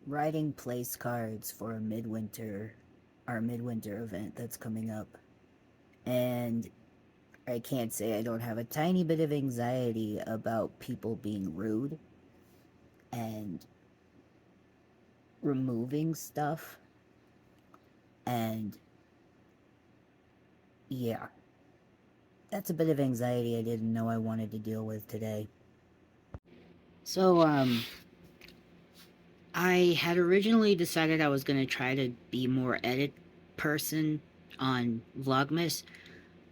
writing place cards for our midwinter event that's coming up. And I can't say I don't have a tiny bit of anxiety about people being rude and removing stuff. And yeah, that's a bit of anxiety I didn't know I wanted to deal with today. So, I had originally decided I was going to try to be more edit person on Vlogmas,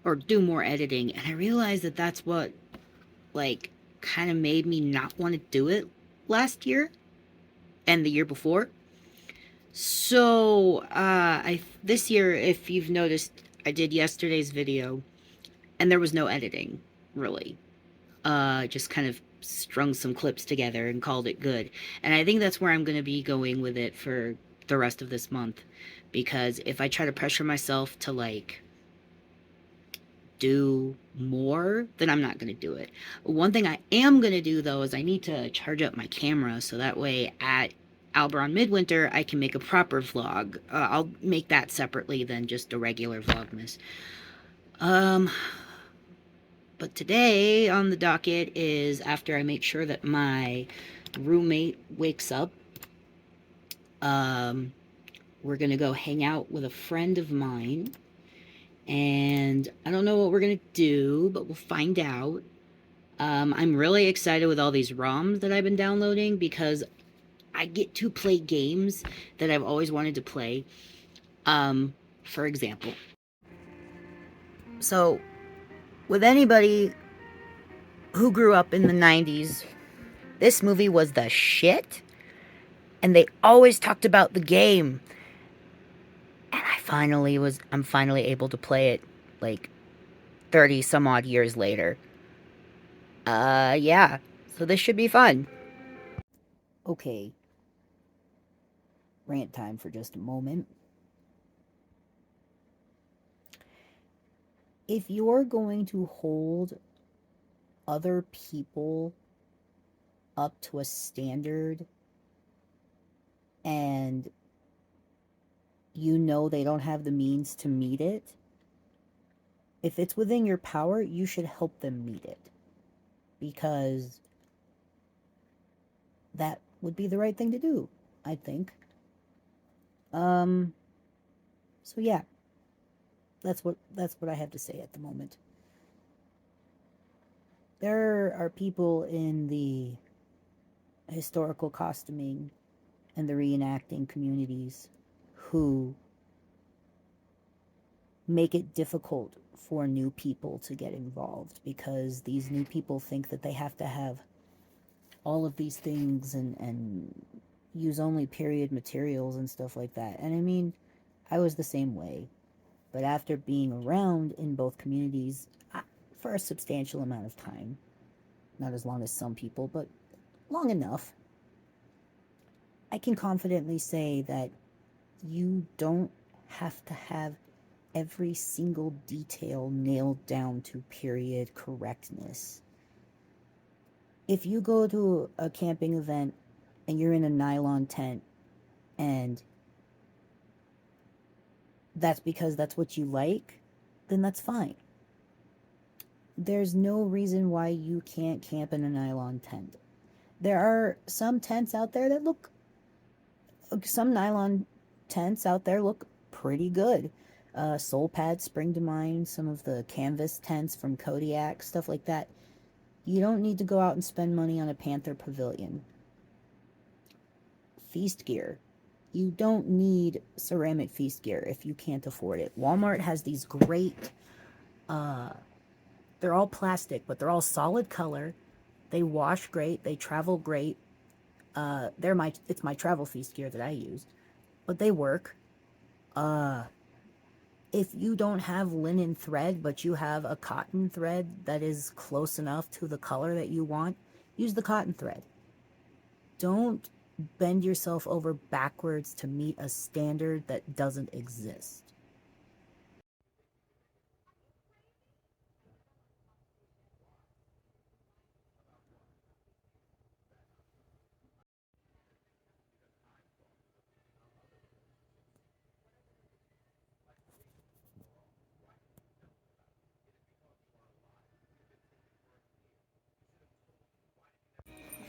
or do more editing, and I realized that that's what, like, kind of made me not want to do it last year and the year before. So, this year, if you've noticed, I did yesterday's video, and there was no editing, really. Just kind of strung some clips together and called it good. And I think that's where I'm going to be going with it for the rest of this month. Because if I try to pressure myself to, like, do more, then I'm not going to do it. One thing I am going to do, though, is I need to charge up my camera so that way at Alberon Midwinter I can make a proper vlog. I'll make that separately than just a regular Vlogmas. Um, but today on the docket is after I make sure that my roommate wakes up. We're going to go hang out with a friend of mine. And I don't know what we're going to do, but we'll find out. I'm really excited with all these ROMs that I've been downloading because I get to play games that I've always wanted to play. For example. So, with anybody who grew up in the 90s, this movie was the shit. And they always talked about the game. And I'm finally able to play it like 30 some odd years later. Yeah. So this should be fun. Okay. Rant time for just a moment. If you're going to hold other people up to a standard and you know they don't have the means to meet it, if it's within your power, you should help them meet it. Because that would be the right thing to do, I think. So yeah, that's what I have to say at the moment. There are people in the historical costuming and the reenacting communities who make it difficult for new people to get involved because these new people think that they have to have all of these things and use only period materials and stuff like that. And I mean, I was the same way. But after being around in both communities for a substantial amount of time, not as long as some people, but long enough, I can confidently say that you don't have to have every single detail nailed down to period correctness. If you go to a camping event and you're in a nylon tent and that's because that's what you like, then that's fine. There's no reason why you can't camp in a nylon tent. There are some tents out there that look, some nylon tents out there look pretty good. Soul Pads spring to mind, some of the canvas tents from Kodiak, stuff like that. You don't need to go out and spend money on a Panther pavilion. Feast gear. You don't need ceramic feast gear if you can't afford it. Walmart has these great, they're all plastic, but they're all solid color. They wash great. They travel great. It's my travel feast gear that I use, but they work. If you don't have linen thread, but you have a cotton thread that is close enough to the color that you want, use the cotton thread. Don't bend yourself over backwards to meet a standard that doesn't exist.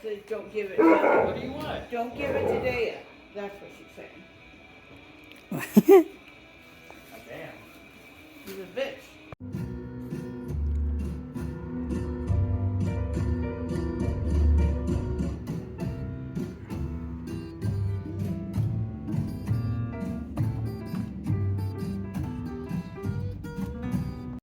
says, don't give it to What do you want? Don't give it to Daya. That's what she's saying. Oh, damn. She's a bitch.